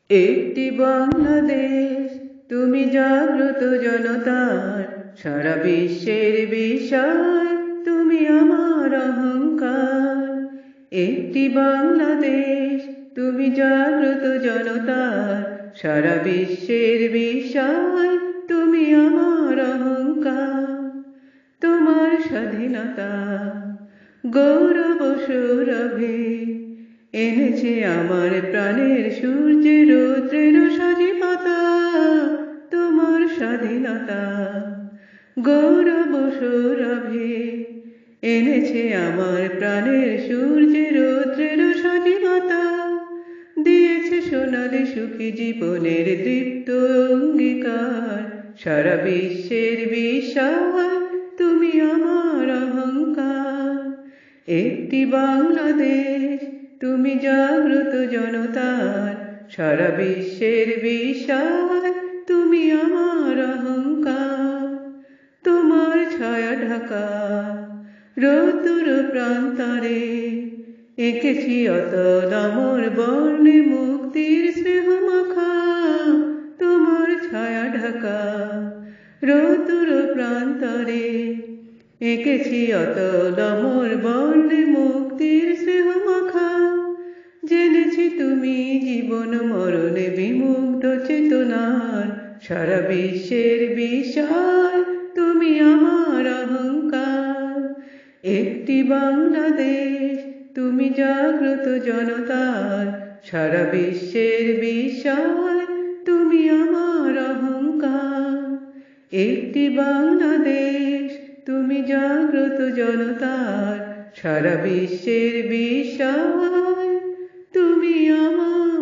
একটি বাংলাদেশ, তুমি জাগ্রত জনতার, সারা বিশ্বের বিষয়, তুমি আমার অহংকার। একটি বাংলাদেশ, তুমি জাগ্রত জনতার, সারা বিশ্বের বিষয়, তুমি আমার অহংকার। তোমার স্বাধীনতা গৌরব সৌরভে এনেছে আমার প্রাণের সূর্যের রৌদ্রের সজীবতা। তোমার স্বাধীনতা গৌরব সৌরভে এনেছে আমার প্রাণের সূর্যের রৌদ্রের সজীবতা। দিয়েছে সোনালি সুখী জীবনের দীপ্ত অঙ্গীকার, সারা বিশ্বের বিষয়, তুমি আমার অহংকার। একটি বাংলাদেশ, তুমি জাগ্রত জনতার, সারা বিশ্বের বিষয়, তুমি আমার অহংকার। তোমার ছায়া ঢাকা রৌদ্র প্রান্তরে এঁকেছি অতল অমর বর্ণে মুক্তির স্নেহ মাখা। তোমার ছায়া ঢাকা রৌদ্র প্রান্তরে এঁকেছি অতল অমর বর্ণে মুক্তির স্নেহ মাখা। জেনেছি তুমি জীবন মরণে বিমুগ্ধ চেতনার, সারা বিশ্বের বিষয়, তুমি আমার অহংকার। একটি বাংলাদেশ, তুমি জাগ্রত জনতার, সারা বিশ্বের বিষয়, তুমি আমার অহংকার। একটি বাংলাদেশ, তুমি জাগ্রত জনতার, সারা বিশ্বের বিষয়, তুমি আমার